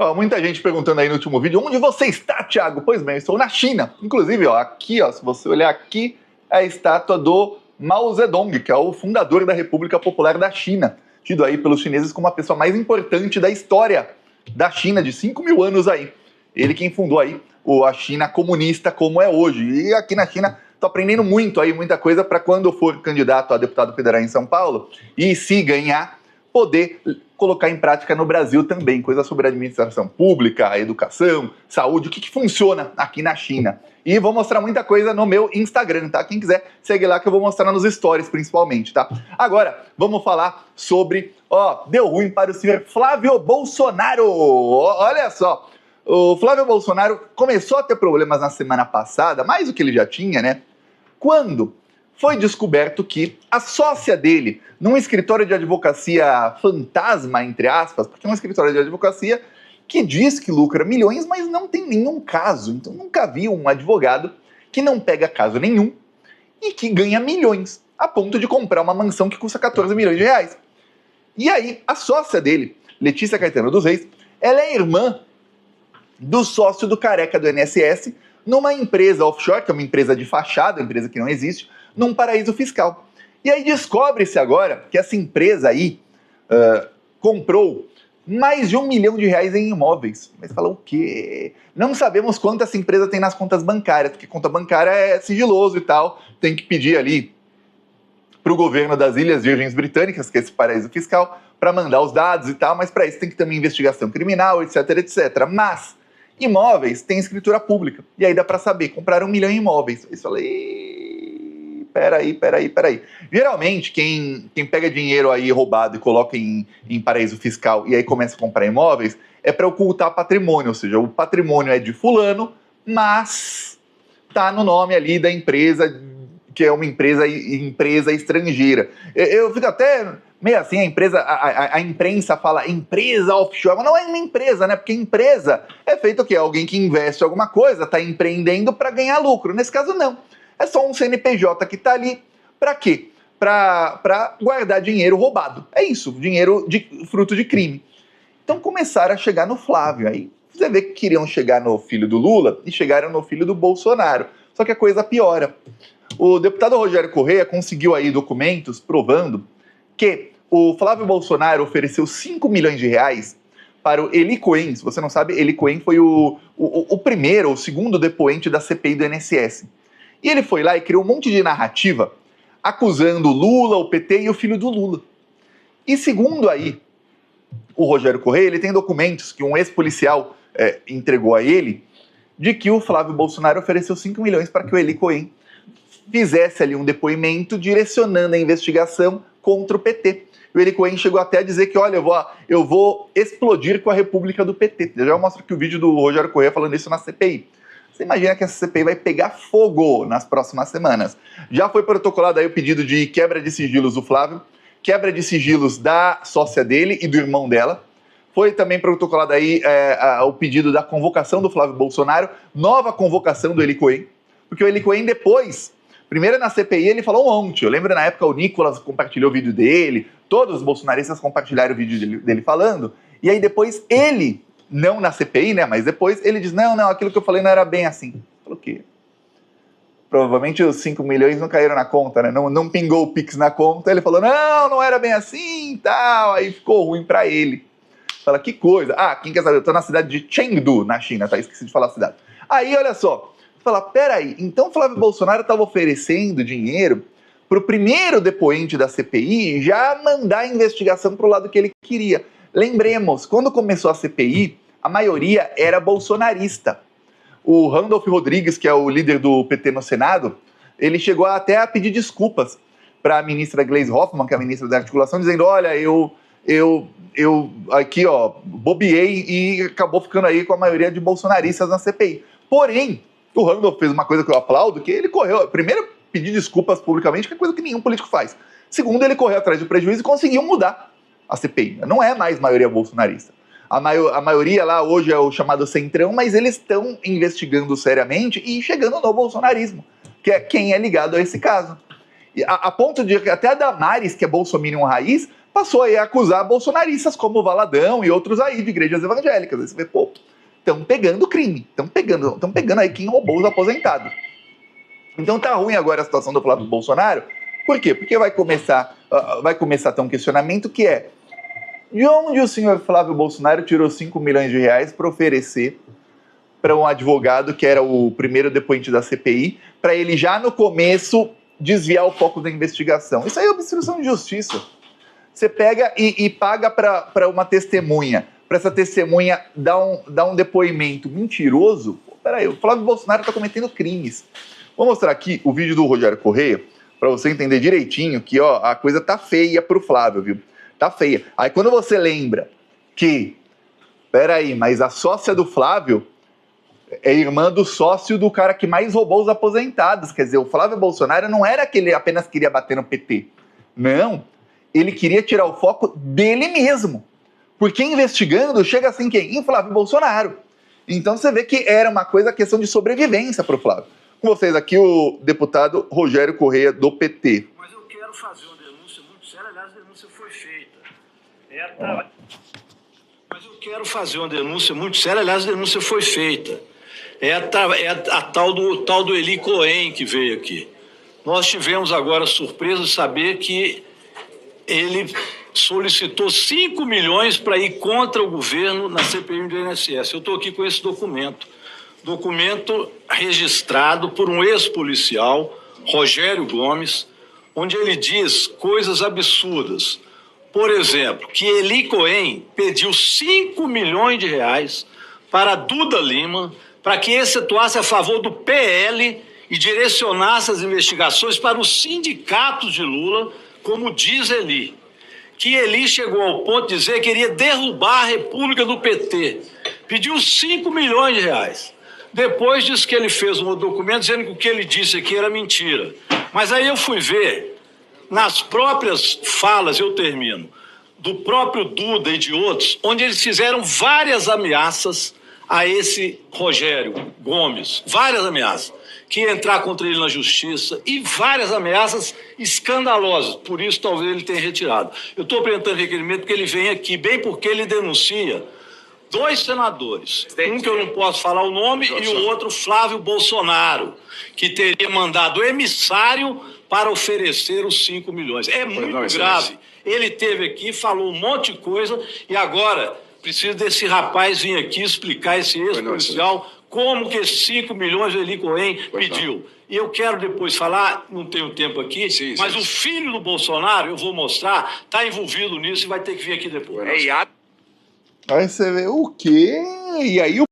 Ó, muita gente perguntando aí no último vídeo, onde você está, Thiago? Pois bem, eu estou na China. Inclusive, ó, aqui, ó, se você olhar aqui, é a estátua do Mao Zedong, que é o fundador da República Popular da China, tido aí pelos chineses como a pessoa mais importante da história da China, de 5.000 anos aí. Ele quem fundou aí a China comunista como é hoje. E aqui na China, tô aprendendo muito aí, muita coisa para quando eu for candidato a deputado federal em São Paulo, e se ganhar, poder colocar em prática no Brasil também, coisas sobre administração pública, educação, saúde, o que funciona aqui na China. E vou mostrar muita coisa no meu Instagram, tá? Quem quiser, segue lá que eu vou mostrar nos stories, principalmente, tá? Agora, vamos falar sobre, deu ruim para o senhor Flávio Bolsonaro. Olha só, o Flávio Bolsonaro começou a ter problemas na semana passada, mais do que ele já tinha, né? Quando foi descoberto que a sócia dele, num escritório de advocacia fantasma, entre aspas, porque é um escritório de advocacia que diz que lucra milhões, mas não tem nenhum caso. Então nunca vi um advogado que não pega caso nenhum e que ganha milhões, a ponto de comprar uma mansão que custa 14 milhões de reais. E aí, a sócia dele, Letícia Caetano dos Reis, ela é irmã do sócio do careca do INSS, numa empresa offshore, que é uma empresa de fachada, uma empresa que não existe, num paraíso fiscal. E aí descobre-se agora que essa empresa aí comprou mais de R$1 milhão em imóveis. Mas fala o quê? Não sabemos quanto essa empresa tem nas contas bancárias, porque conta bancária é sigiloso e tal, tem que pedir ali para o governo das Ilhas Virgens Britânicas, que é esse paraíso fiscal, para mandar os dados e tal, mas para isso tem que ter uma investigação criminal, etc, etc. Mas imóveis tem escritura pública, e aí dá para saber, compraram 1 milhão em imóveis. Aí você fala, peraí. Geralmente, quem pega dinheiro aí roubado e coloca em paraíso fiscal e aí começa a comprar imóveis, é para ocultar patrimônio, ou seja, o patrimônio é de fulano, mas tá no nome ali da empresa, que é uma empresa estrangeira. Eu fico até meio assim, a imprensa fala empresa offshore, mas não é uma empresa, né? Porque empresa é feito o quê? Alguém que investe alguma coisa, tá empreendendo para ganhar lucro. Nesse caso, não. É só um CNPJ que tá ali. Para quê? Para guardar dinheiro roubado. É isso, dinheiro fruto de crime. Então começaram a chegar no Flávio. Aí você vê que queriam chegar no filho do Lula e chegaram no filho do Bolsonaro. Só que a coisa piora. O deputado Rogério Correia conseguiu aí documentos provando que o Flávio Bolsonaro ofereceu 5 milhões de reais para o Eli Cohen. Se você não sabe, Eli Cohen foi o primeiro ou segundo depoente da CPI do INSS. E ele foi lá e criou um monte de narrativa acusando o Lula, o PT e o filho do Lula. E segundo aí o Rogério Correia, ele tem documentos que um ex-policial entregou a ele de que o Flávio Bolsonaro ofereceu 5 milhões para que o Eli Cohen fizesse ali um depoimento direcionando a investigação contra o PT. O Eli Cohen chegou até a dizer que, olha, eu vou explodir com a República do PT. Eu já mostro aqui o vídeo do Rogério Correia falando isso na CPI. Você imagina que essa CPI vai pegar fogo nas próximas semanas. Já foi protocolado aí o pedido de quebra de sigilos do Flávio, quebra de sigilos da sócia dele e do irmão dela. Foi também protocolado aí o pedido da convocação do Flávio Bolsonaro, nova convocação do Eli Cohen, porque o Eli Cohen depois, primeiro na CPI ele falou um monte. Eu lembro na época o Nicolas compartilhou o vídeo dele, todos os bolsonaristas compartilharam o vídeo dele falando, e aí depois ele, não na CPI, né, mas depois ele diz, não, aquilo que eu falei não era bem assim. Falou o quê? Provavelmente os 5 milhões não caíram na conta, né, não pingou o Pix na conta, ele falou, não era bem assim, tal, aí ficou ruim pra ele. Fala, que coisa. Quem quer saber? Eu tô na cidade de Chengdu, na China, tá? Esqueci de falar a cidade. Aí, olha só, fala, peraí, então Flávio Bolsonaro estava oferecendo dinheiro para o primeiro depoente da CPI já mandar a investigação para o lado que ele queria. Lembremos, quando começou a CPI, a maioria era bolsonarista. O Randolph Rodrigues, que é o líder do PT no Senado, ele chegou até a pedir desculpas para a ministra Gleisi Hoffmann, que é a ministra da Articulação, dizendo, olha, eu aqui, bobeei e acabou ficando aí com a maioria de bolsonaristas na CPI. Porém, o Randolph fez uma coisa que eu aplaudo, que ele correu, primeiro, pedir desculpas publicamente, que é coisa que nenhum político faz. Segundo, ele correu atrás do prejuízo e conseguiu mudar a CPI. Não é mais maioria bolsonarista. A maioria lá hoje é o chamado centrão, mas eles estão investigando seriamente e chegando no bolsonarismo, que é quem é ligado a esse caso. A ponto de que até a Damares, que é bolsominion raiz, passou aí a acusar bolsonaristas como o Valadão e outros aí de igrejas evangélicas. Aí você vê, pô, estão pegando crime, estão pegando aí quem roubou os aposentados. Então tá ruim agora a situação do Flávio Bolsonaro. Por quê? Porque vai começar a ter um questionamento que é: de onde o senhor Flávio Bolsonaro tirou 5 milhões de reais para oferecer para um advogado que era o primeiro depoente da CPI, para ele já no começo desviar o foco da investigação? Isso aí é obstrução de justiça. Você pega e paga para uma testemunha, para essa testemunha dar um depoimento mentiroso. Pô, peraí, o Flávio Bolsonaro está cometendo crimes. Vou mostrar aqui o vídeo do Rogério Correia, para você entender direitinho que ó, a coisa tá feia pro Flávio, viu? Tá feia. Aí quando você lembra que, peraí, mas a sócia do Flávio é irmã do sócio do cara que mais roubou os aposentados. Quer dizer, o Flávio Bolsonaro não era que ele apenas queria bater no PT. Não, ele queria tirar o foco dele mesmo. Porque investigando, chega assim quem? Em Flávio Bolsonaro. Então você vê que era uma coisa, questão de sobrevivência pro Flávio. Com vocês aqui o deputado Rogério Correia, do PT. Mas eu quero fazer uma denúncia muito séria, aliás, a denúncia foi feita. Mas eu quero fazer uma denúncia muito séria, aliás, a denúncia foi feita. É a tal do Eli Cohen que veio aqui. Nós tivemos agora a surpresa de saber que ele solicitou 5 milhões para ir contra o governo na CPI do INSS. Eu estou aqui com esse documento registrado por um ex-policial, Rogério Gomes, onde ele diz coisas absurdas. Por exemplo, que Eli Cohen pediu 5 milhões de reais para Duda Lima para que esse atuasse a favor do PL e direcionasse as investigações para os sindicatos de Lula, como diz Eli. Que Eli chegou ao ponto de dizer que queria derrubar a República do PT. Pediu 5 milhões de reais. Depois disse que ele fez um documento dizendo que o que ele disse aqui era mentira. Mas aí eu fui ver, nas próprias falas, eu termino, do próprio Duda e de outros, onde eles fizeram várias ameaças a esse Rogério Gomes. Várias ameaças. Que ia entrar contra ele na justiça e várias ameaças escandalosas. Por isso, talvez ele tenha retirado. Eu estou apresentando requerimento porque ele vem aqui, bem porque ele denuncia 2 senadores. Um que eu não posso falar o nome e o outro, Flávio Bolsonaro, que teria mandado emissário para oferecer os 5 milhões. É muito grave. Ele esteve aqui, falou um monte de coisa e agora precisa desse rapaz vir aqui explicar, esse ex-policial, como que esses 5 milhões o Eli Cohen pediu. E eu quero depois falar, não tenho tempo aqui, mas o filho do Bolsonaro, eu vou mostrar, está envolvido nisso e vai ter que vir aqui depois. Aí você vê o quê? E aí o